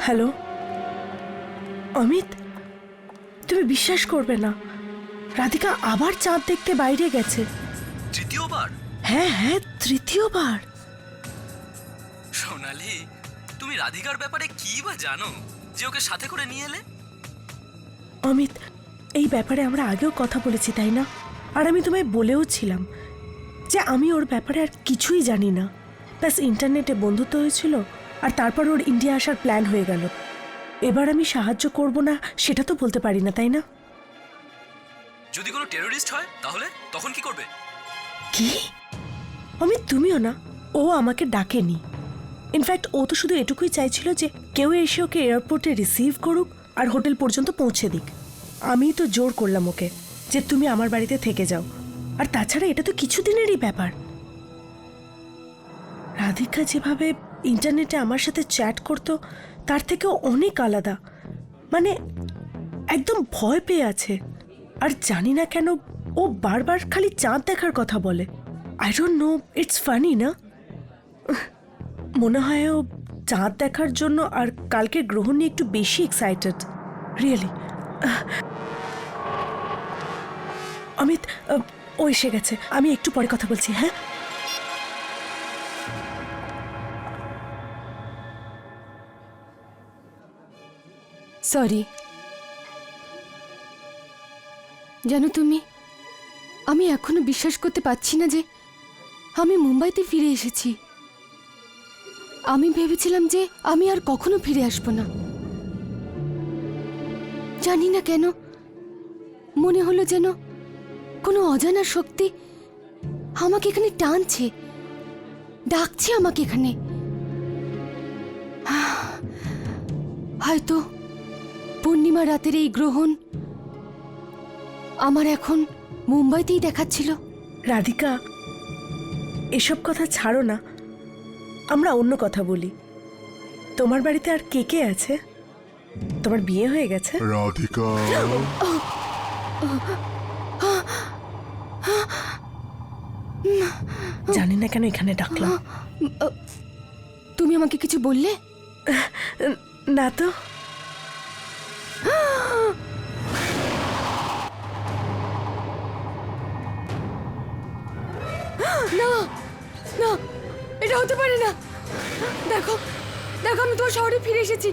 Hello Amit, তুমি বিশ্বাস করবে না, রাধিকা আবার চাঁদ দেখতে বাইরে গেছে। তৃতীয়বার? হ্যাঁ হ্যাঁ, তৃতীয়বার। সোনালি, তুমি রাধিকার ব্যাপারে কি বা জানো যে ওকে সাথে করে নিয়ে এলে? অমিত, এই ব্যাপারে আমরা আগেও কথা বলেছি তাই না? আর আমি তোমায় বলেও ছিলাম যে আমি ওর ব্যাপারে আর কিছুই জানি না। ব্যাস ইন্টারনেটে বন্ধুত্ব হয়েছিল আর তারপর ওর ইন্ডিয়া আসার প্ল্যান হয়ে গেল। এবার আমি সাহায্য করব না সেটা তো বলতে পারি না তাই না? যদি কোনো টেররিস্ট হয় তাহলে তখন কি করবে? কি অমিত, তুমিও না? ও আমাকে ডাকেনি। ইনফ্যাক্ট ও তো শুধু এটুকুই চাইছিল যে কেউ এসে ওকে এয়ারপোর্টে রিসিভ করুক আর হোটেল পর্যন্ত পৌঁছে দিক। আমি তো জোর করলাম ওকে যে তুমি আমার বাড়িতে থেকে যাও। আর তাছাড়া এটা তো কিছুদিনেরই ব্যাপার। রাধিকা যেভাবে ইন্টারনেটে আমার সাথে চ্যাট করতো তার থেকেও অনেক আলাদা, মানে একদম ভয় পেয়ে আছে। আর জানি না কেন ও বারবার খালি চাঁদ দেখার কথা বলে। I don't know, it's funny না? মনে হয় ও চাঁদ দেখার জন্য আর কালকে গ্রহণ নিয়ে একটু বেশি এক্সাইটেড, রিয়েলি। অমিত, ও এসে গেছে, আমি একটু পরে কথা বলছি। হ্যাঁ, সরি। জানো তুমি, আমি এখনো বিশ্বাস করতে পারছি না যে আমি মুম্বাইতে ফিরে এসেছি। আমি ভেবেছিলাম যে আমি আর কখনো ফিরে আসবো না। জানি না কেন মনে হলো যেন কোনো অজানা শক্তি আমাকে এখানে টানছে, ডাকছে আমাকে এখানে। হয়তো পূর্ণিমা রাতের এই গ্রহণ আমার এখন মুম্বাইতেই দেখাচ্ছিল। রাধিকা, এসব কথা ছাড়ো না, আমরা অন্য কথা বলি। তোমার বাড়িতে আর কে কে আছে? তোমার বিয়ে হয়ে গেছে? রাধিকা, জানি না কেন এখানে ডাকলাম। তুমি আমাকে কিছু বললে? না তো। না না, এটা হতে পারে না। দেখো দেখো, আমি তোমার শহরে ফিরে এসেছি।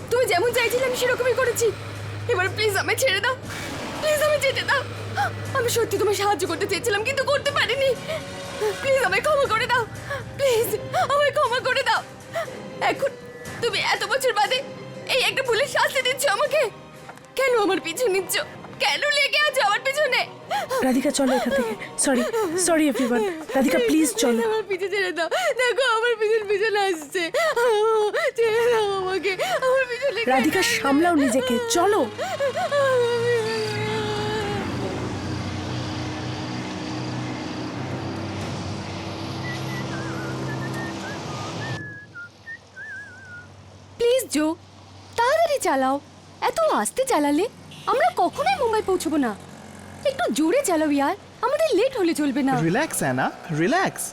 তুমি যেমন চাইছিলে আমি সেরকমই করেছি। এবার প্লিজ আমায় ছেড়ে দাও, প্লিজ আমায় যেতে দাও। আমি সত্যি তোমায় সাহায্য করতে চেয়েছিলাম কিন্তু করতে পারিনি। প্লিজ আমায় ক্ষমা করে দাও, প্লিজ আমায় ক্ষমা করে দাও। এখন তুমি এত বছর বাদে এই একটা ভুলের শাস্তি দিচ্ছ আমাকে। কেন আমার পিছু নিচ্ছ? কেন লেগে আছো আমার পিছনে? রাধিকা চলো এখান থেকে। Sorry sorry everyone. Radhika please চলো। আমার পিছু ছেড়ে দাও। দেখো আমার পিছনে আসছে। ছেড়ে দাও আমাকে, আমার পিছনে। রাধিকা সামলাও নিজেকে, চলো। প্লিজ জো, তাড়াতাড়ি চালাও। এত আস্তে চালালে আমরা কখনোই মুম্বাই পৌঁছবো না। একটু জোরে চালাও ইয়ার, আমাদের লেট হলে চলবে না। Relax Anna, relax.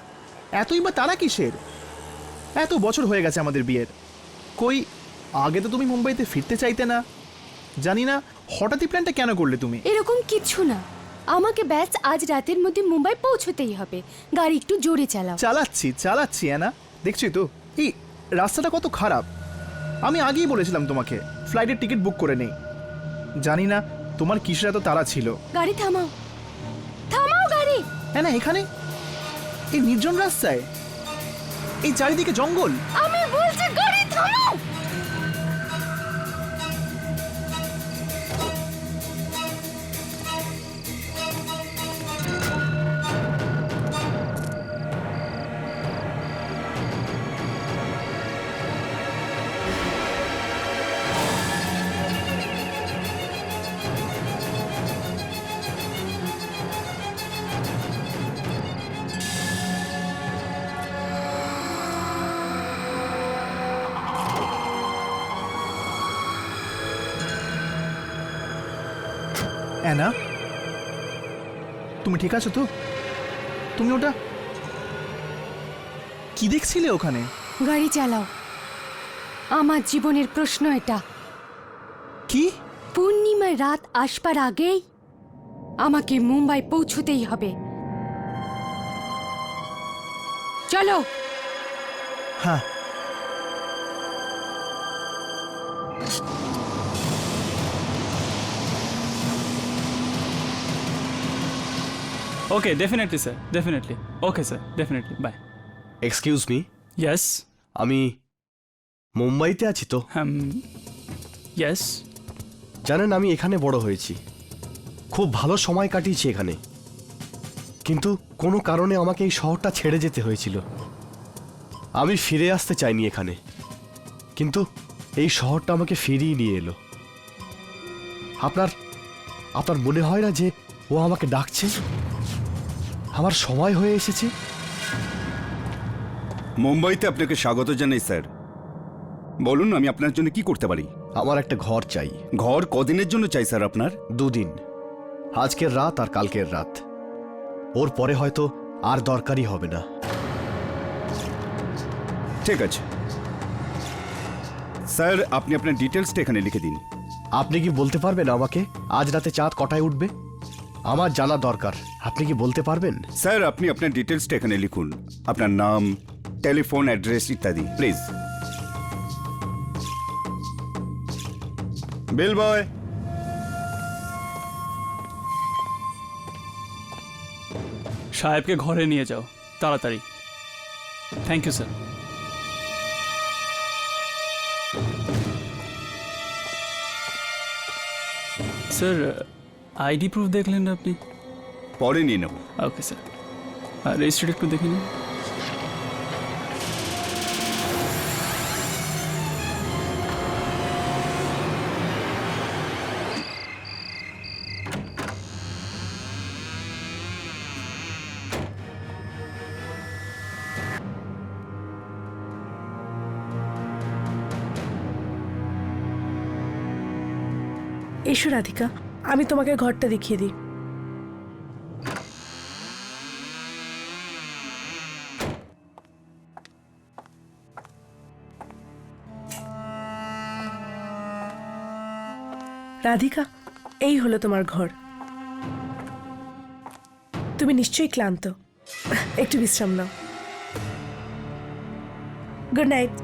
এতই বা তারা কিসের? এত বছর হয়ে গেছে আমাদের বিয়ের। কই আগে তো তুমি মুম্বাইতে ফিরতে চাইতে না। জানি না হঠাৎই প্ল্যানটা কেন করলে তুমি? এরকম কিচ্ছু না, আমাকে ব্যাস আজ রাতের মধ্যে মুম্বাই পৌঁছতেই হবে। গাড়ি একটু জোরে চালাও। চালাচ্ছি অ্যানা, দেখছি তো এই রাস্তাটা কত খারাপ। আমি আগেই বলেছিলাম তোমাকে ফ্লাইটের টিকিট বুক করে নেই। জানি না তোমার কিসের এত তাড়া ছিল। গাড়ি থামাও, থামাও গাড়ি। হ্যাঁ না, এখানে এই নির্জন রাস্তায়, এই চারিদিকে জঙ্গল। আমি বলছি গাড়ি থামাও। অ্যানা, তুমি ঠিক আছো তো? তুমি ওটা কি দেখছিলে ওখানে? গাড়ি চালাও, আমার জীবনের প্রশ্ন এটা। কি? পূর্ণিমায় রাত আসবার আগেই আমাকে মুম্বাই পৌঁছতেই হবে। চলো। হ্যাঁ। Okay, definitely, sir. Definitely. Okay, sir. Definitely. Bye. Excuse me, Yes. আমি মুম্বাইতে আছি তো। Yes. জানেন, আমি এখানে বড় হয়েছি, খুব ভালো সময় কাটিয়েছি এখানে, কিন্তু কোনো কারণে আমাকে এই শহরটা ছেড়ে যেতে হয়েছিল। আমি ফিরে আসতে চাইনি এখানে, কিন্তু এই শহরটা আমাকে ফিরিয়ে নিয়ে এলো। আপনার আপনার মনে হয় না যে ও আমাকে ডাকছে? আমার সময় হয়ে এসেছে। মুম্বাইতে আপনাকে স্বাগত জানাই স্যার। বলুন, আমি আপনার জন্য কি করতে পারি? আমার একটা ঘর চাই। ঘর কদিনের জন্য চাই স্যার আপনার? 2 দিন, আজকের রাত আর কালকের রাত। ওর পরে হয়তো আর দরকারই হবে না। ঠিক আছে স্যার, আপনি আপনার ডিটেলসটা এখানে লিখে দিন। আপনি কি বলতে পারবেন আমাকে আজ রাতে চাঁদ কটায় উঠবে? আমার জানা দরকার। আপনি কি বলতে পারবেন? স্যার, আপনি আপনার ডিটেলসটা এখানে লিখুন, আপনার নাম, টেলিফোন অ্যাড্রেস ইত্যাদি, প্লিজ। Bell boy. সাহেবকে ঘরে নিয়ে যাও তাড়াতাড়ি। Thank you sir. Sir, ID proof দেখলেন না আপনি? পরে নিয়ে নেব। Okay sir. আর রেজিস্টার্ড একটু দেখে নিন। এসো রাধিকা, আমি তোমাকে ঘরটা দেখিয়ে দিই। রাধিকা, এই হলো তোমার ঘর। তুমি নিশ্চয়ই ক্লান্ত, একটু বিশ্রাম নাও। Good night.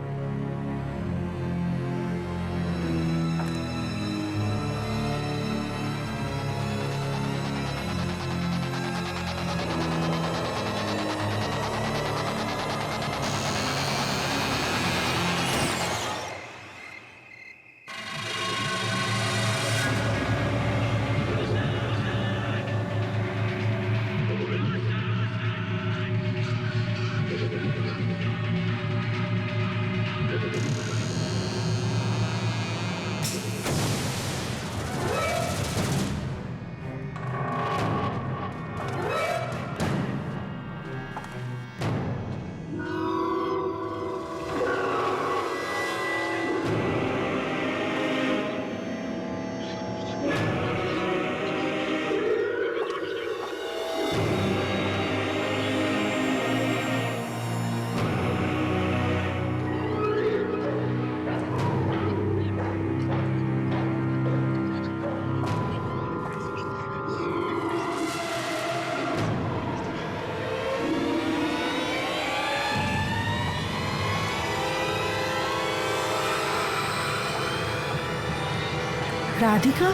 রাধিকা,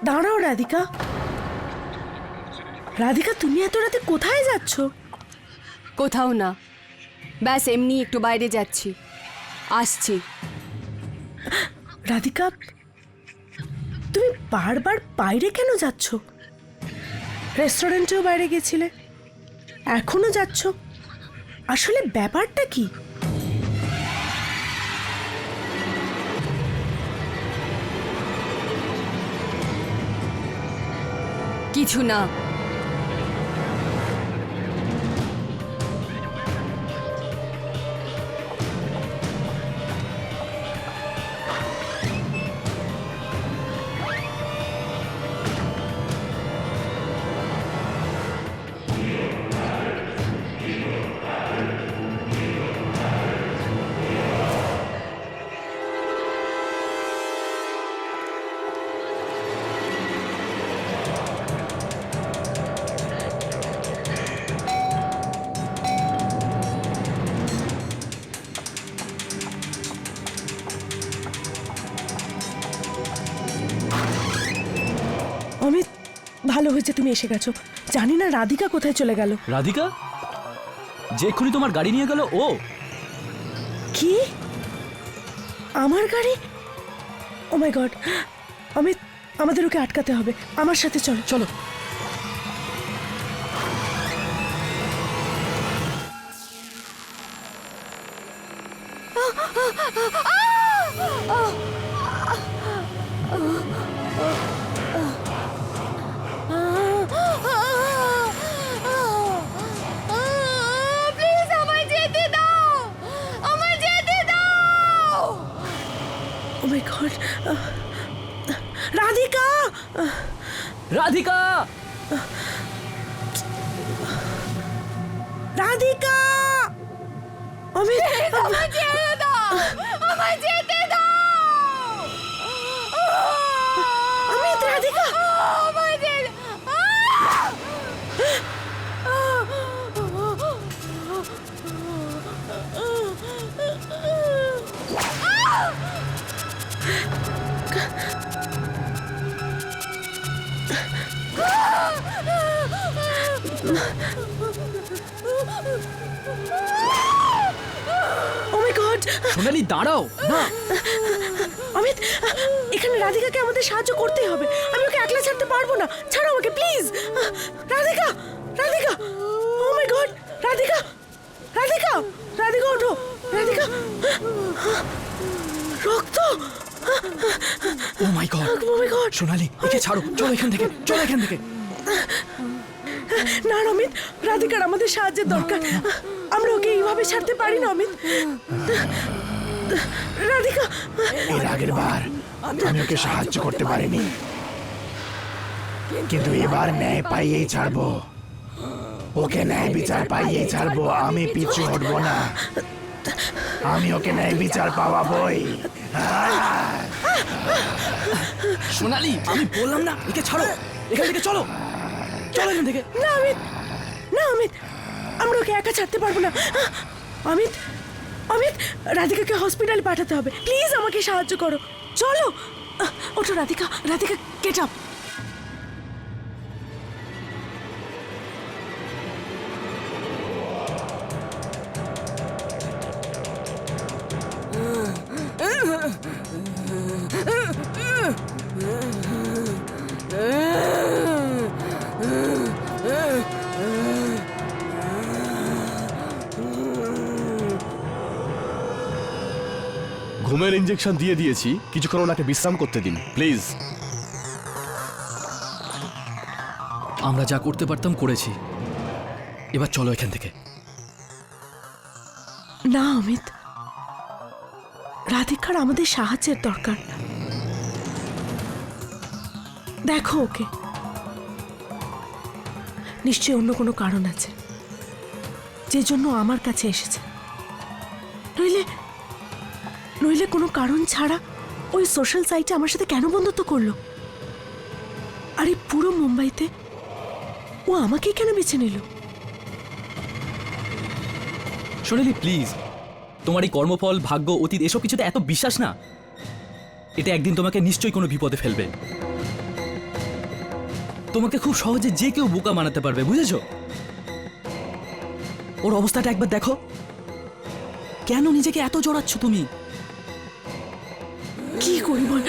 দাঁড়াও রাধিকা। রাধিকা, তুমি এত রাতে কোথায় যাচ্ছ? কোথাও না, ব্যাস এমনি একটু বাইরে যাচ্ছি, আসছি। রাধিকা, তুমি বারবার বাইরে কেন যাচ্ছ? রেস্টুরেন্টেও বাইরে গেছিলে, এখনো যাচ্ছ। আসলে ব্যাপারটা কি? কিছু না। ভালো হয়েছে তুমি এসে গেছো। জানি না রাধিকা কোথায় চলে গেল। রাধিকা যে এক্ষুনি তোমার গাড়ি নিয়ে গেল ও? কি? আমার গাড়ি? ও মাই গড! অমিত, আমাদের ওকে আটকাতে হবে। আমার সাথে চলো। চলো। প্লিজ আমায় যেতে দাও, আমায় যেতে দাও। ও মাই গড! রাধিকা! রাধিকা! রাধিকা! অমিত! আমায় যেতে দাও, আমায় যেতে দাও। অমিত, রাধিকা! আমায় যেতে ও মাই গড! সোনালি দাঁড়াও না। অমিত, এখানে রাধিকাকে আমাদের সাহায্য করতেই হবে। আমি ওকে একলা ছাড়তে পারবো না। ছাড়ো আমাকে please. Radhika! Radhika! Oh my God! Radhika! Radhika! Radhika ওঠো! রাধিকা! রক্ত! ও my god! O my god! সোনালি একে ছাড়ো, চলো এখান থেকে, চলো এখান থেকে। না অমিত, রাধিকার আমাদের সাহায্যের দরকার। আমরা ওকে এইভাবে ছাড়তে পারি না অমিত। রাধিকা! এর আগের বার আমি ওকে সাহায্য করতে পারিনি, কিন্তু এবার ন্যায় পাইয়েই ছাড়বো। ওকে ন্যায় বিচার পাইয়েই ছাড়বো। আমি পিছু হটবো না। আমি ওকে ন্যায় বিচার পাওয়াবই। সোনালি আমি বললাম না একে ছাড়ো, এখান থেকে চলো, চলো এখান থেকে। না অমিত, না অমিত, আমরা ওকে একা ছাড়তে পারবো না। অমিত, অমিত, রাধিকাকে হসপিটালে পাঠাতে হবে। প্লিজ আমাকে সাহায্য করো। চলো। ওঠো রাধিকা! Radhika, get up! ঘুমের ইঞ্জেকশন দিয়ে দিয়েছি, কিছুক্ষণ ওনাকে বিশ্রাম করতে দিন প্লিজ। আমরা যা করতে পারতাম করেছি, এবার চলো এখান থেকে। না অমিত, রাধিকার আমাদের সাহায্যের দরকার। দেখো ওকে, নিশ্চয়ই অন্য কোনো কারণ আছে যে জন্য আমার কাছে এসেছে। নইলে নইলে কোনো কারণ ছাড়া ওই সোশ্যাল সাইটে আমার সাথে কেন বন্ধুত্ব করলো? আর এই পুরো মুম্বাইতে ও আমাকেই কেন বেছে নিল? সোনালি প্লিজ, তোমার এই কর্মফল, ভাগ্য, অতীত এসব কিছুতে এত বিশ্বাস না। এটা একদিন তোমাকে নিশ্চয়ই কোনো বিপদে ফেলবে। তোমাকে খুব সহজে যে কেউ বোকা বানাতে পারবে, বুঝেছো? ওর অবস্থাটা একবার দেখো। কেন নিজেকে এত জড়াচ্ছ তুমি? কি করি বল?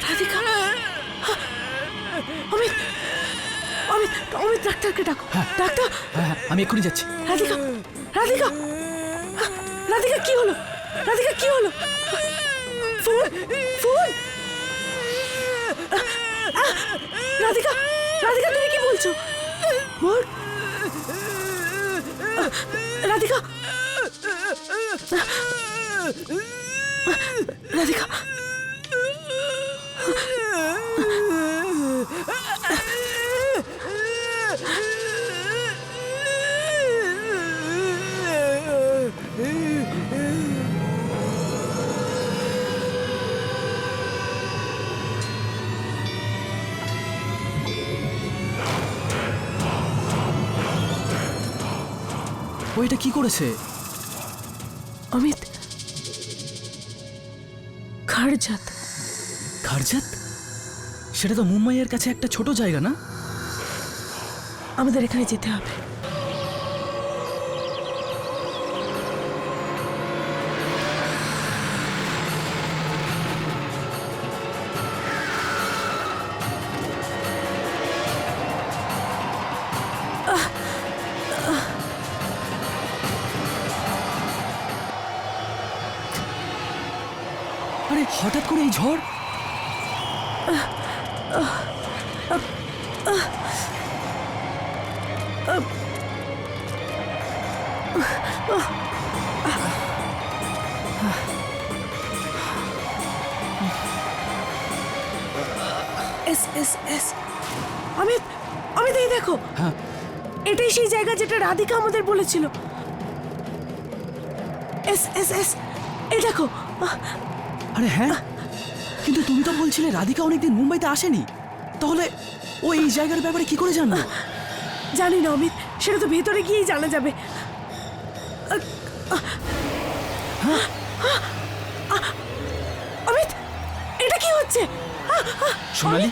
রাধিকা! অমিত, অমিত, অমিত, ডাক্তারকে ডাকো। ডাক্তার! হ্যাঁ, আমি এক্ষুনি যাচ্ছি। রাধিকা! রাধিকা! রাধিকা, কি হলো? রাধিকা, কি হলো? ফোন! ফোন! রাধিকা! রাধিকা, তুমি কি বলছো? What? রাধিকা রাধিকা ও এটা কি করেছে? অমিত, খারজাত। খারজাত? সেটা তো মুম্বাইয়ের কাছে একটা ছোট জায়গা না? আমাদের এখানে যেতে হবে। আরে হঠাৎ করে এই ঝড়! S S S Amit, Amit এই দেখো, হ্যাঁ। এটাই সেই জায়গা যেটা রাধিকা আমাদের বলেছিল। এস এস এস এই দেখো। আরে হ্যাঁ, কিন্তু তুমি তো বলছিলে রাধিকা অনেকদিন মুম্বাইতে আসেনি, তাহলে ও এই জায়গার ব্যাপারে কি করে জানলো? জানি না অমিত, সেটা তো ভেতরে গিয়েই জানা যাবে। অমিত, এটা কি হচ্ছে? সোনালি,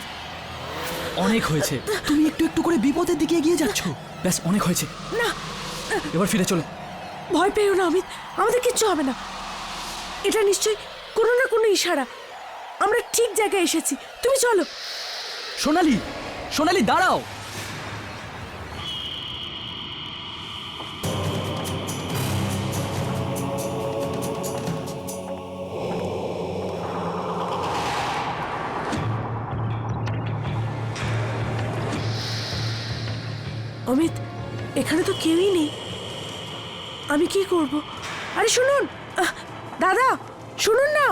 অনেক হয়েছে, তুমি একটু একটু করে বিপদের দিকে এগিয়ে যাচ্ছ। ব্যাস, অনেক হয়েছে, না, এবার ফিরে চলো। ভয় পেও না অমিত, আমাদের কিচ্ছু হবে না। এটা নিশ্চয়ই কোনো না কোনো ইশারা। আমরা ঠিক জায়গায় এসেছি, তুমি চলো। সোনালি, সোনালি দাঁড়াও। অমিত, এখানে তো কেউই নেই, আমি কি করব? আরে শুনুন, দাদা শুনুন না,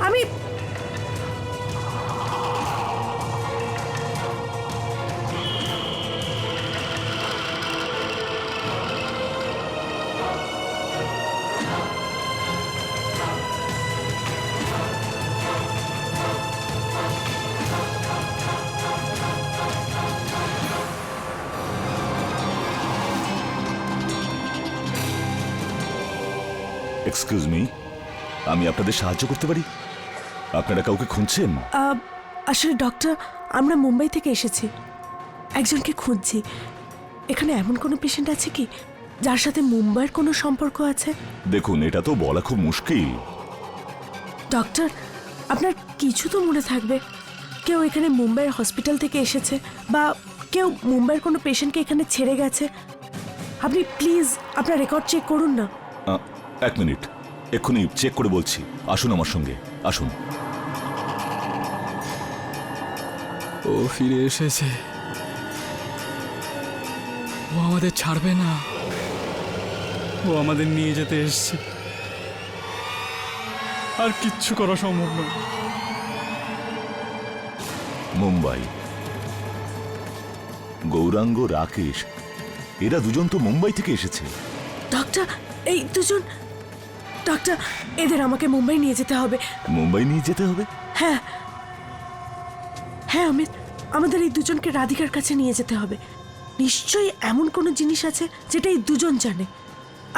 আমি এক্সকিউজ মি, আমি আপনাদের সাহায্য করতে পারি? আপনারা কাউকে খুঁজছেন? আসলে ডক্টর, আমরা মুম্বাই থেকে এসেছি, একজনকে খুঁজছি। এখানে এমন কোনো পেশেন্ট আছে কি যার সাথে মুম্বাইয়ের কোনো সম্পর্ক আছে? দেখুন, এটা তো বলা খুব মুশকিল। ডক্টর, আপনার কিছু তো মনে থাকবে, কেউ এখানে মুম্বাইয়ের হসপিটাল থেকে এসেছে বা কেউ মুম্বাইয়ের কোনো পেশেন্টকে এখানে ছেড়ে গেছে। আপনি প্লিজ আপনার রেকর্ড চেক করুন না। এক মিনিট, এক্ষুনি চেক করে বলছি। আসুন আমার সঙ্গে, আসুন। ও ফিরে এসেছে, ও আমাদের ছাড়বে না, ও আমাদের নিয়ে যেতে এসছে, আর কিচ্ছু করা সম্ভব নয়। মুম্বাই, গৌরাঙ্গ, রাকেশ, এরা দুজন তো মুম্বাই থেকে এসেছে। ডক্টর, এই দুজন, ডক্টর এদের আমাকে মুম্বাই নিয়ে যেতে হবে। মুম্বাই নিয়ে যেতে হবে? হ্যাঁ হ্যাঁ অমিত, আমাদের এই দুজনকে রাধিকার কাছে নিয়ে যেতে হবে। নিশ্চয়ই এমন কোনো জিনিস আছে যেটা এই দুজন জানে,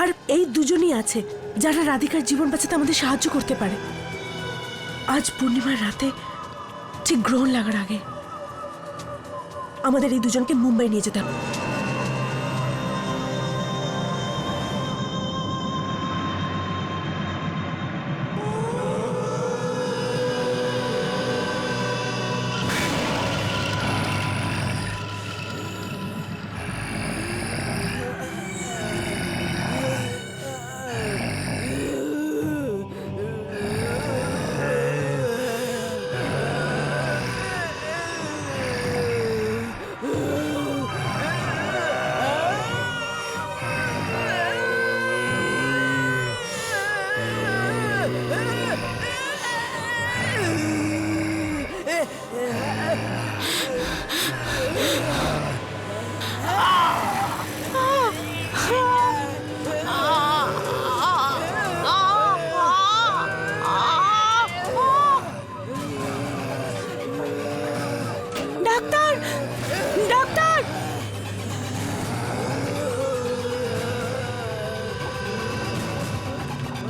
আর এই দুজনই আছে যারা রাধিকার জীবন বাঁচাতে আমাদের সাহায্য করতে পারে। আজ পূর্ণিমার রাতে ঠিক গ্রহণ লাগার আগে আমাদের এই দুজনকে মুম্বাই নিয়ে যেতে হবে।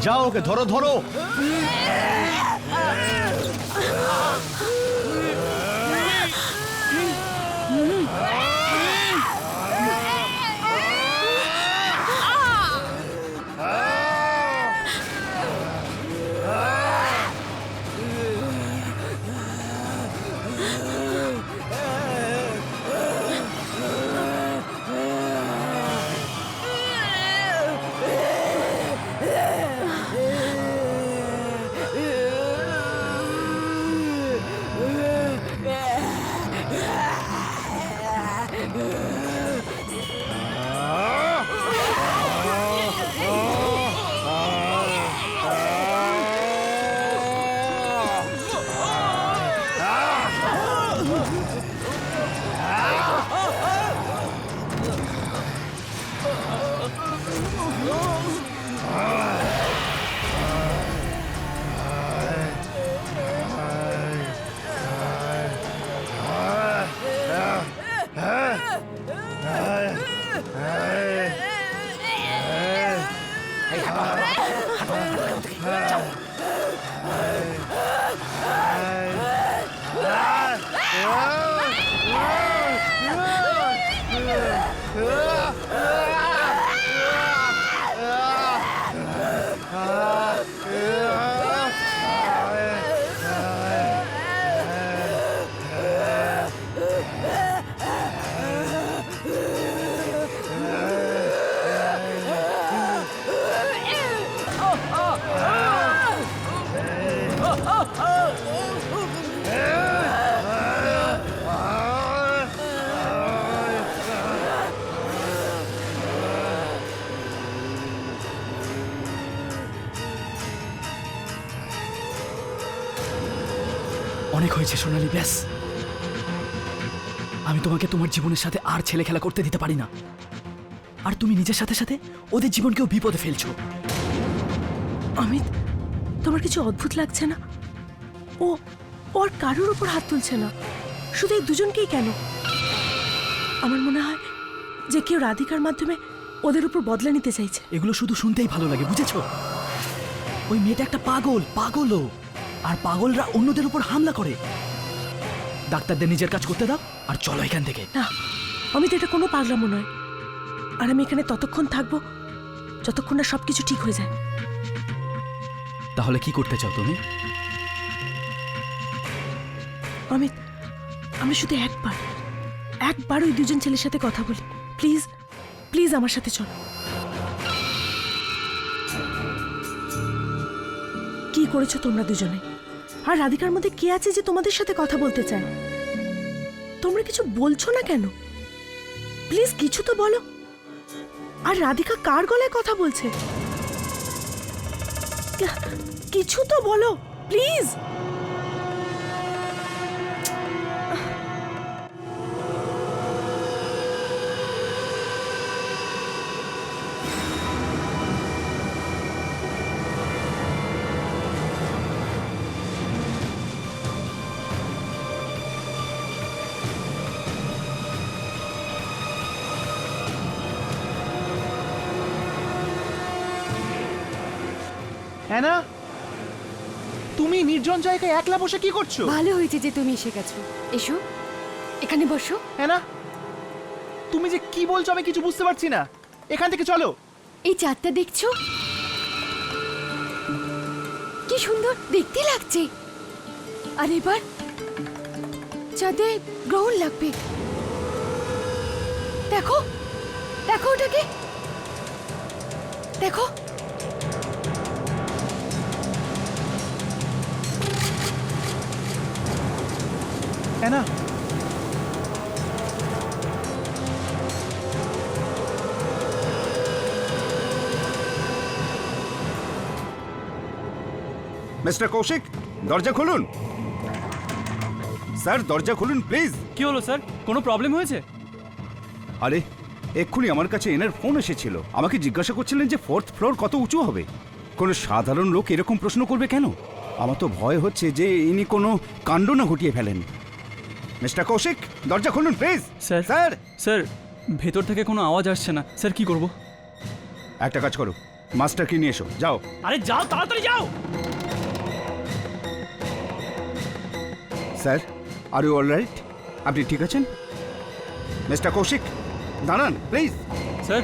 যাও ওকে ধরো ধরো। অনেক হয়েছে সোনালি, ব্যাস। আমি তোমাকে তোমার জীবনের সাথে আর ছেলে খেলা করতে দিতে পারি না। আর তুমি নিজের সাথে সাথে ওদের জীবনকেও বিপদে ফেলছো। অমিত, তোমার কিছু অদ্ভুত লাগছে না? ও ওর কারোর উপর হাত তুলছে না, শুধু এই দুজনকেই কেন? আমার মনে হয় যে কেউ রাধিকার মাধ্যমে ওদের উপর বদলা নিতে চাইছে। এগুলো শুধু শুনতেই ভালো লাগে, বুঝেছো? ওই মেয়েটা একটা পাগলও, আর পাগলরা অন্যদের উপর হামলা করে। ডাক্তারদের নিজের কাজ করতে দাও আর চলো এখান থেকে। না অমিত, এটা কোনো পাগলামো নয়। আর আমি এখানে ততক্ষণ থাকবো যতক্ষণ না সবকিছু ঠিক হয়ে যায়। তাহলে কি করতে চাও তুমি? অমিত, আমরা শুধু একবার ওই দুজন ছেলের সাথে কথা বলি। প্লিজ প্লিজ আমার সাথে চলো। কি করেছো তোমরা দুজনে? আর রাধিকার মধ্যে কে আছে যে তোমাদের সাথে কথা বলতে চায়? তোমরা কিছু বলছো না কেন? প্লিজ কিছু তো বলো। আর রাধিকা কার গলায় কথা বলছে? কিছু তো বলো প্লিজ। হ্যাঁ, তুমি নির্জন জায়গায় একলা বসে কি করছো? ভালো হয়েছে যে তুমি এসে গেছো। এসো, এখানে বসো। হ্যাঁ, তুমি যে কি বলছো আমি কিছু বুঝতে পারছি না। এখান থেকে চলো। এই চাঁদটা দেখছো? কি সুন্দর দেখতে লাগছে। আর এবার চাঁদে গ্রহণ লাগবে। দেখো দেখো ওটাকে, দেখো। হ্যাঁ, মিস্টার কৌশিক, দরজা খুলুন। স্যার, দরজা খুলুন প্লিজ। কি হলো স্যার, কোনো প্রবলেম হয়েছে? আরে, এক্ষুনি আমার কাছে এনার ফোন এসেছিল। আমাকে জিজ্ঞাসা করছিলেন যে 4th ফ্লোর কত উঁচু হবে। কোনো সাধারণ লোক এরকম প্রশ্ন করবে কেন? আমার তো ভয় হচ্ছে যে ইনি কোনো কাণ্ড না ঘটিয়ে ফেলেন। মিস্টার কৌশিক, দরজা খুলুন প্লিজ। স্যার স্যার, স্যার ভেতর থেকে কোনো আওয়াজ আসছে না স্যার, কি করব? একটা কাজ করো, মাস্টারকে নিয়ে এসো, যাও। আরে যাও, তাড়াতাড়ি যাও। Sir, are you all right? আপনি ঠিক আছেন? মিস্টার কৌশিক, দাঁড়ান প্লিজ। স্যার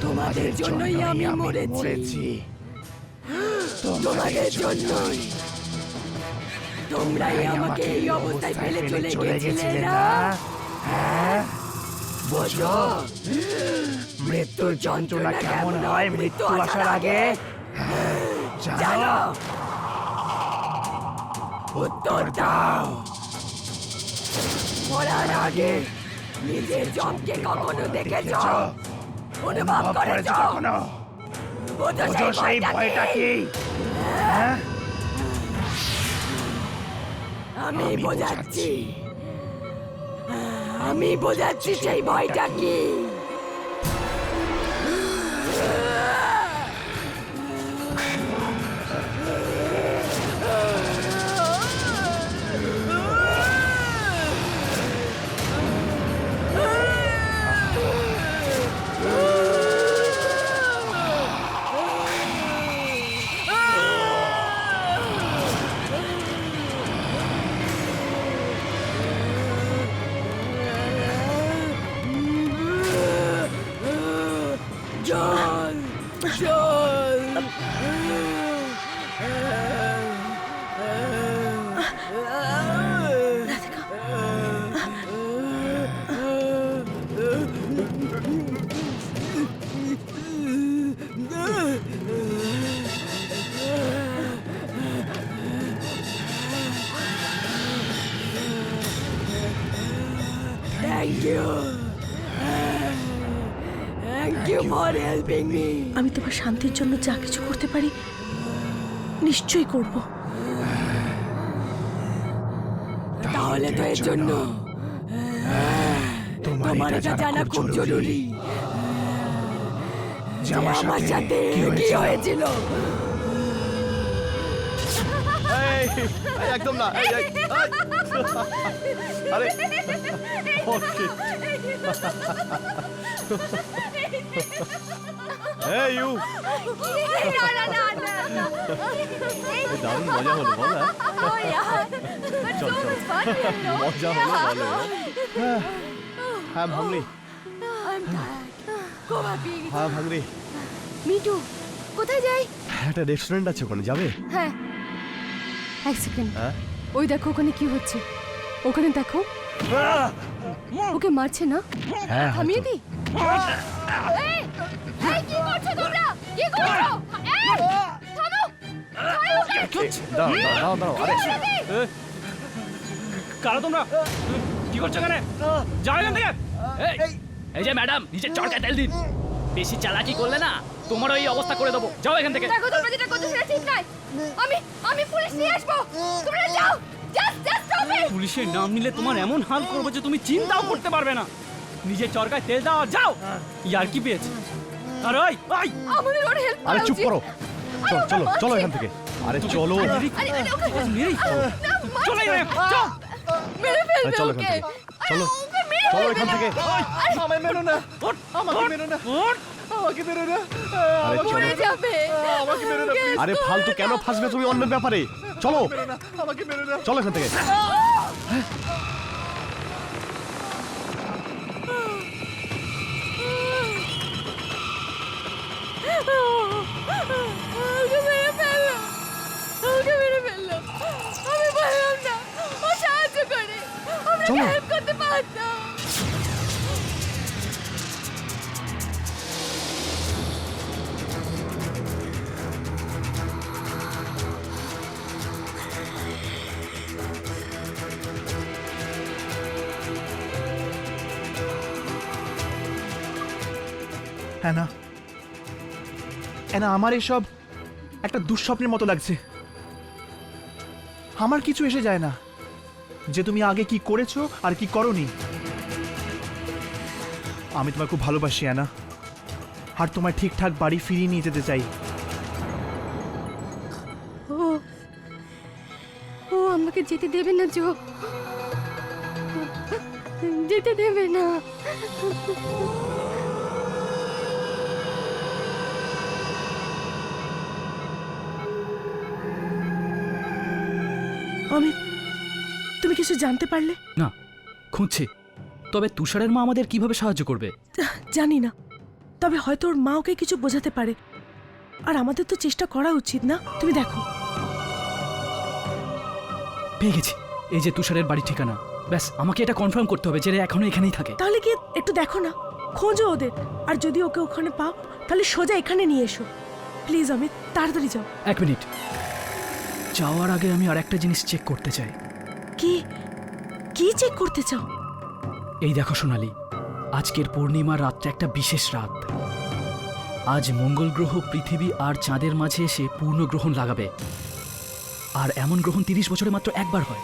তোমাদের জন্যই আমি মরেছি, তোমাদের জন্যই। তোমরাই আমাকে এই অবস্থায় ফেলে চলে গেছিলে না? হ্যাঁ, বোঝো মৃত্যুর যন্ত্রণা কেমন হয় মৃত্যু আসার আগে? জানো? উত্তর দাও। মরার আগে নিজের জমকে কখনো দেখেছ? অনুভব করেছ কখনো? বোঝো সেই ভয়টা কি? আমি বোঝাচ্ছি সেই ভয়টা কি। Thank you for helping me. আমি তোমার শান্তির জন্য যা কিছু করতে পারি নিশ্চয়ই করব। তাহলে তো এর জন্য তোমার এটা জানা খুব জরুরি যে আমার সাথে কি হয়েছিল। একদম না। আরে এই ইউ, দারুণ মজা হলো বল। চল চল, মজা হলো বলো। হ্যাঁ ভাঙরি, হ্যাঁ ভাঙরি। মিটু, কোথায় যাই? একটা রেস্টুরেন্ট আছে, ওখানে যাবে? হ্যাঁ, এক সেকেন্ড। হ্যাঁ? ওই দেখো ওখানে কি হচ্ছে। ওখানে দেখো, ওকে মারছে না? হ্যাঁ, থামিয়ে দি। কি করছো তোমরা? কি করছো? থামো! দাঁড়াও দাঁড়াও দাঁড়াও। আরে কারা তোমরা? কি করছো এখানে? যাও এখান থেকে। এই যে ম্যাডাম, নিজের চরকায় তেল দিন। বেশি চালাকি করলে না তোমার এই অবস্থা করে দেবো। যাও এখান থেকে। দেখো তোমরা যেটা করছো সেটা ঠিক নয়। আমি পুলিশ নিয়ে আসবো। তোমরা যাও। Just stop it. পুলিশের নাম নিলে তোমার এমন হাল করবো যে তুমি চিন্তাও করতে পারবে না। নিজের চরকায় তেল দাও আর যাও। ইয়ার কি পেয়েছে? আর ওই আমাদের ওর হেল্প আরে চুপ করো। চলো চলো চলো এখান থেকে। আরে চলো। চলো মেরে ফেলবে চলো এখান ওকে। থেকে। চলো চলো এখান থেকে। আমায় মেরো না, আমাকে মেরো না, আমাকে মেরো না, আরে চলো। মরে যাবে। আমাকে মেরো না, please, আরে ফালতু কেন ফাঁসবে তুমি অন্যের ব্যাপারে? চলো আমাকে মেরো না। চলো এখান থেকে। ওকে মেরে ফেললো, ওকে মেরে ফেললো। আমি বললাম না ও সাহায্য করে, আমরা চলো। হেল্প করতে পারতাম। অ্যানা, অ্যানা, আমার এসব একটা দুঃস্বপ্নের মতো লাগছে। আমার কিছু এসে যায় না যে তুমি আগে কি করেছো আর কি করনি। আমি তোমায় খুব ভালোবাসি অ্যানা, আর তোমায় ঠিকঠাক বাড়ি ফিরিয়ে নিয়ে যেতে চাই। ও ও আমাকে যেতে দেবে না জো, যেতে দেবে না। অমিত, তুমি কিছু জানতে পারলে? না, খুঁজছি। তবে তুষারের মা আমাদের কিভাবে সাহায্য করবে? জানি না, তবে হয়তো ওর মা ওকে কিছু বোঝাতে পারে। আর আমাদের তো চেষ্টা করা উচিত না? তুমি দেখো। পেয়ে গেছি, এই যে তুষারের বাড়ির ঠিকানা। ব্যাস, আমাকে এটা কনফার্ম করতে হবে যে এখনো এখানেই থাকে। তাহলে কি একটু দেখো না, খোঁজো ওদের। আর যদি ওকে ওখানে পাও তাহলে সোজা এখানে নিয়ে এসো প্লিজ। অমিত, তাড়াতাড়ি যাও। 1 মিনিট, যাওয়ার আগে আমি আর একটা জিনিস চেক করতে চাই। কি কি চেক করতে চাও? এই দেখো সোনালি, আজকের পূর্ণিমার রাতটা একটা বিশেষ রাত। আজ মঙ্গল গ্রহ পৃথিবী আর চাঁদের মাঝে এসে পূর্ণগ্রহণ লাগাবে। আর এমন গ্রহণ 30 বছরে মাত্র একবার হয়।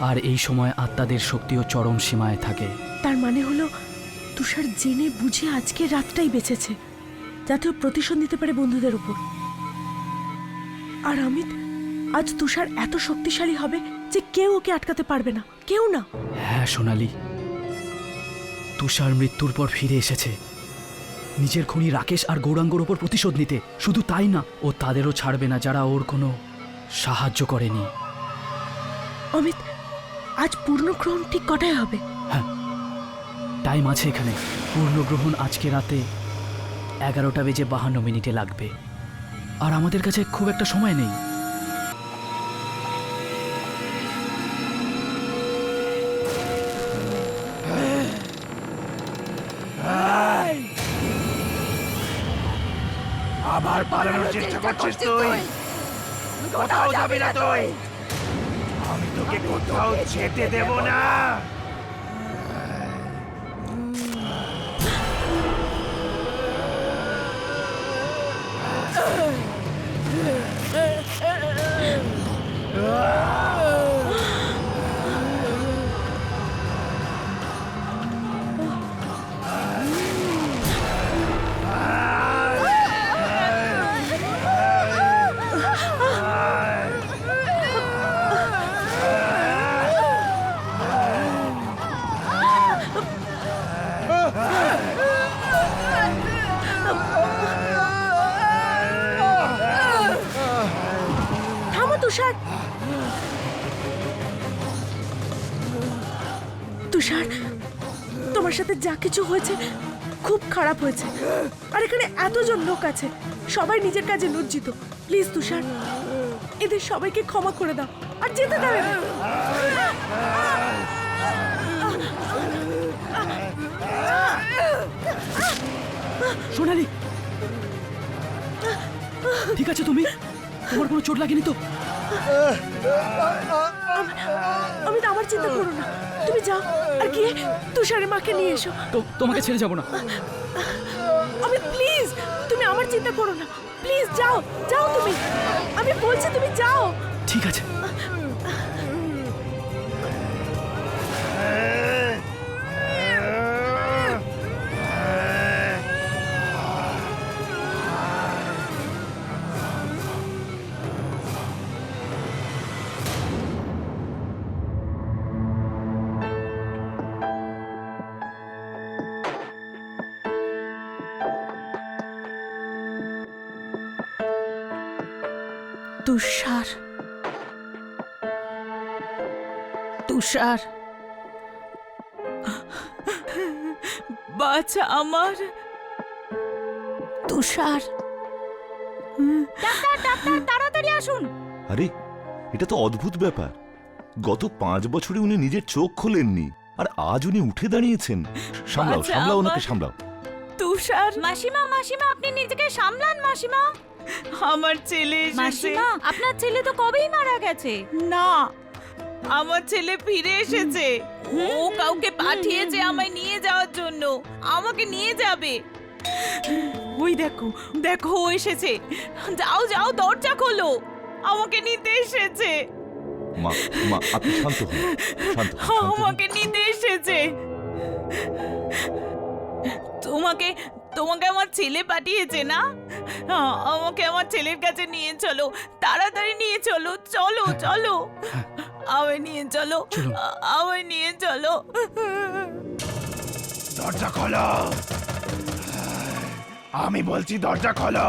আর এই সময় আত্মাদের শক্তিও চরম সীমায় থাকে। তার মানে হলো তুষার জেনে বুঝে আজকের রাতটাই বেঁচেছে, যাতে ও প্রতিশোধ নিতে পারে বন্ধুদের উপর। আর অমিত, আজ তুষার এত শক্তিশালী হবে যে কেউ ওকে আটকাতে পারবে না, কেউ না। হ্যাঁ সোনালি, তুষার মৃত্যুর পর ফিরে এসেছে নিজের খুনি রাকেশ আর গৌরাঙ্গর ওপর প্রতিশোধ নিতে। শুধু তাই না, ও তাদেরও ছাড়বে না যারা ওর কোনো সাহায্য করেনি। অমিত, আজ পূর্ণগ্রহণ ঠিক কটায় হবে? হ্যাঁ, টাইম আছে এখানে। পূর্ণগ্রহণ আজকে রাতে 11:52 লাগবে। আর আমাদের কাছে খুব একটা সময় নেই। আবার পালানোর চেষ্টা করছিস তুই? কোথাও যাবি না তুই, আমি তোকে কোথাও যেতে দেব না। থামো তুষার। তুষার, তোমার সাথে যা কিছু হয়েছে খুব খারাপ হয়েছে। আর এখানে এতজন লোক আছে, সবাই নিজের কাজে লজ্জিত। প্লিজ তুষার, এদের সবাইকে ক্ষমা করে দাও আর যেতে দাও এদের। সোনালি, ঠিক আছে তুমি? তোমার কোনো চোট লাগেনি তো? আমি তো আমার চিন্তা করো না, তুমি যাও আর গিয়ে তুষারের মাকে নিয়ে এসো। তো তোমাকে ছেড়ে যাব না। আমি প্লিজ, তুমি আমার চিন্তা করো না, প্লিজ যাও, যাও তুমি, আমি বলছি তুমি যাও। ঠিক আছে। তুষার, তুষার, বাচ্চা আমার, তুষার ডাক্তার ডাক্তার তাড়াতাড়ি আসুন। আরে এটা তো অদ্ভুত ব্যাপার। গত 5 বছরে উনি নিজের চোখ খোলেননি, আর আজ উনি উঠে দাঁড়িয়েছেন। সামলাও সামলাও, ওনাকে সামলাও। তুষার, মাসিমা মাসিমা আপনি নিজেকে সামলান মাসিমা। আমার ছেলে এসেছে। মাসিমা আপনার ছেলে তো কবেই মারা গেছে। না, আমার ছেলে ফিরে এসেছে। ও কাউকে পাঠিয়েছে আমায় নিয়ে যাওয়ার জন্য। আমাকে নিয়ে যাবে। ওই দেখো দেখো, ও এসেছে। যাও যাও, দরজা খোলো। আমাকে নিতে এসেছে। মা মা আপনি শান্ত হন, শান্ত হন, শান্ত হন। আমাকে নিতে এসেছে। তোমাকে তোমাকে আমার ছেলে পাঠিয়েছে না? আমাকে আমার ছেলের কাছে নিয়ে চলো, তাড়াতাড়ি নিয়ে চলো, চলো চলো, আমায় নিয়ে চলো, আমায় নিয়ে চলো। দরজা খোলো, আমি বলছি দরজা খোলো,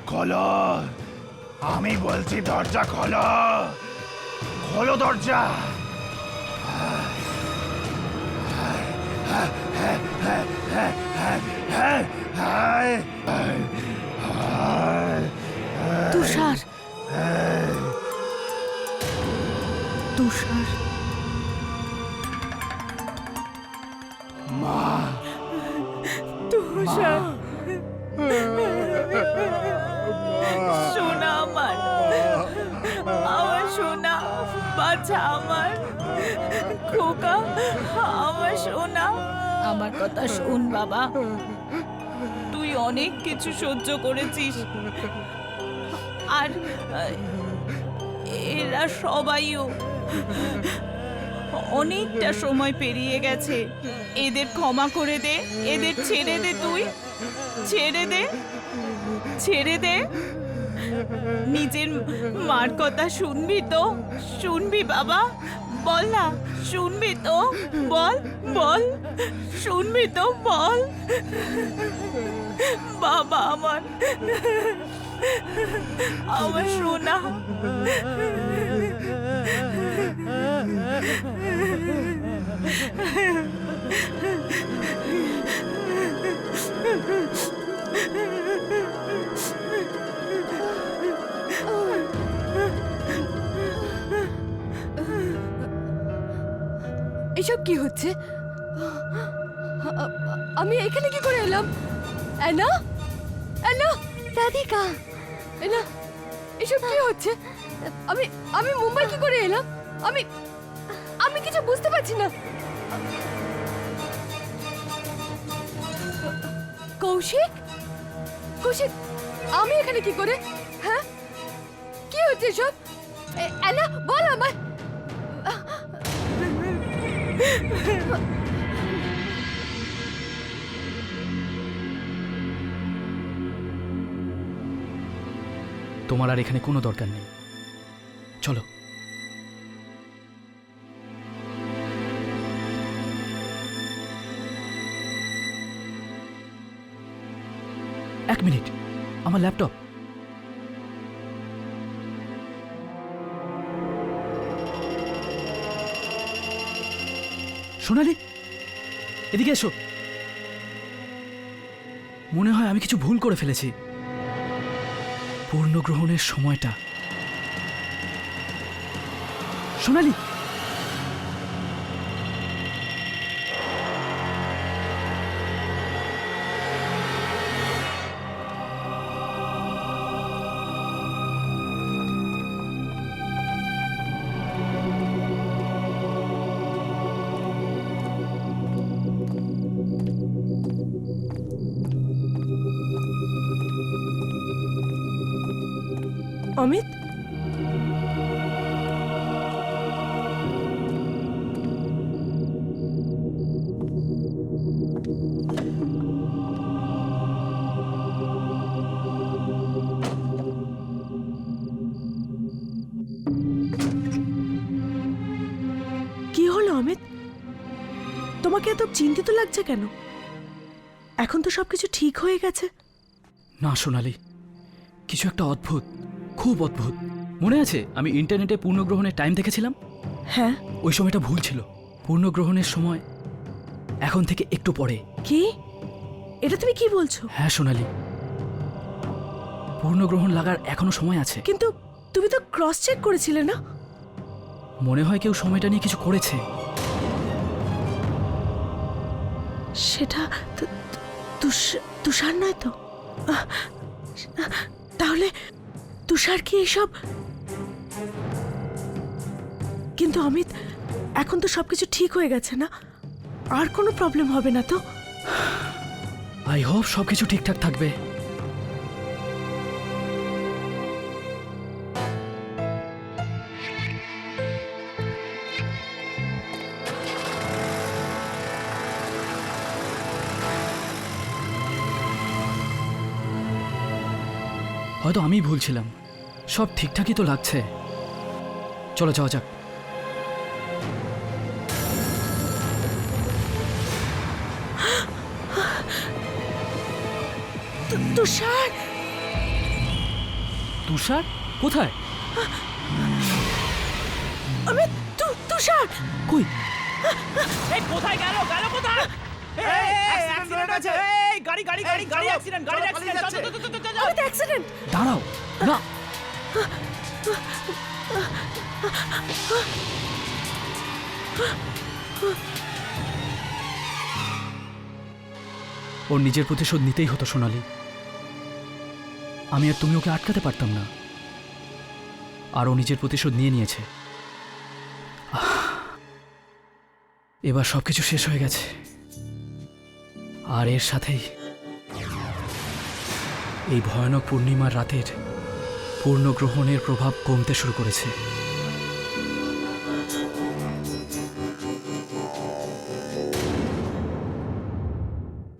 খোলো, আমি বলছি দরজা খোলো, খোলো দরজা। তুষার তুষার তুষার, সোনা আমার, আমার সোনা, বাচ্চা আমার, খোকা আমার সোনা। আমার কথা শোন বাবা, তুই অনেক কিছু সহ্য করেছিস, আর এরা সবাইও অনেকটা সময় পেরিয়ে গেছে। এদের ক্ষমা করে দে, এদের ছেড়ে দে, তুই ছেড়ে দে, ছেড়ে দে। নিজের মার কথা শুনবি তো? শুনবি বাবা? বল না, শুনবি তো? বল বল, শুনবি তো? বল বাবা আমার, আমার সোনা। এসব কি হচ্ছে? আমি এখানে কি করে এলাম? অ্যানা, অ্যানা, রাধিকা, অ্যানা, এসব কি হচ্ছে? আমি আমি মুম্বাই কি করে এলাম? আমি আমি কিছু বুঝতে পারছি না। কৌশিক, কৌশিক, আমি এখানে কি করে? হ্যাঁ, কি হচ্ছে সব? অ্যানা বল আমায়। তোমার আর এখানে কোনো দরকার নেই, চলো। এক মিনিট, আমার ল্যাপটপ। সোনালি, এদিকে এসো। মনে হয় আমি কিছু ভুল করে ফেলেছি। পূর্ণগ্রহণের সময়টা। সোনালি, অমিত, কি হলো অমিত? তোমাকে এত চিন্তিত লাগছে কেন? এখন তো সবকিছু ঠিক হয়ে গেছে। না সোনালি, কিছু একটা অদ্ভুত, খুব অদ্ভুত। মনে আছে আমি ইন্টারনেটে পূর্ণগ্রহণের টাইম দেখেছিলাম? হ্যাঁ। ওই সময়টা ভুল ছিল। পূর্ণগ্রহণের সময় এখন থেকে একটু পরে। কি? এটা তুমি কি বলছো? হ্যাঁ সোনালি, পূর্ণগ্রহণ লাগার এখনো সময় আছে। কিন্তু তুমি তো ক্রস চেক করেছিলে না? মনে হয় কেউ সময়টা নিয়ে কিছু করেছে। সেটা তুষার নয় তো? আহ, তাহলে তুষার কি এইসব? কিন্তু অমিত, এখন তো সবকিছু ঠিক হয়ে গেছে না? আর কোনো প্রবলেম হবে না তো? আই হোপ সবকিছু ঠিকঠাক থাকবে। হয়তো আমি ভুলছিলাম, সব ঠিকঠাকই তো লাগছে। চলো যাওয়া যাক। তুষার! তুষার কোথায়? অমিত, তুষার! কই? কোথায় গেল গেল কোথায়? অ্যাক্সিডেন্ট হয়েছে। এই গাড়ি গাড়ি গাড়ি গাড়ি অ্যাক্সিডেন্ট, গাড়ি অ্যাক্সিডেন্ট। অমিত, অ্যাক্সিডেন্ট! দাঁড়াও না, ওর নিজের প্রতিশোধ নিতেই হতো সোনালি। আমি আর তুমি ওকে আটকাতে পারতাম না, আর ও নিজের প্রতিশোধ নিয়ে নিয়েছে। এবার সবকিছু শেষ হয়ে গেছে, আর এর সাথেই এই ভয়ানক পূর্ণিমার রাতের পূর্ণগ্রহণের প্রভাব কমতে শুরু করেছে।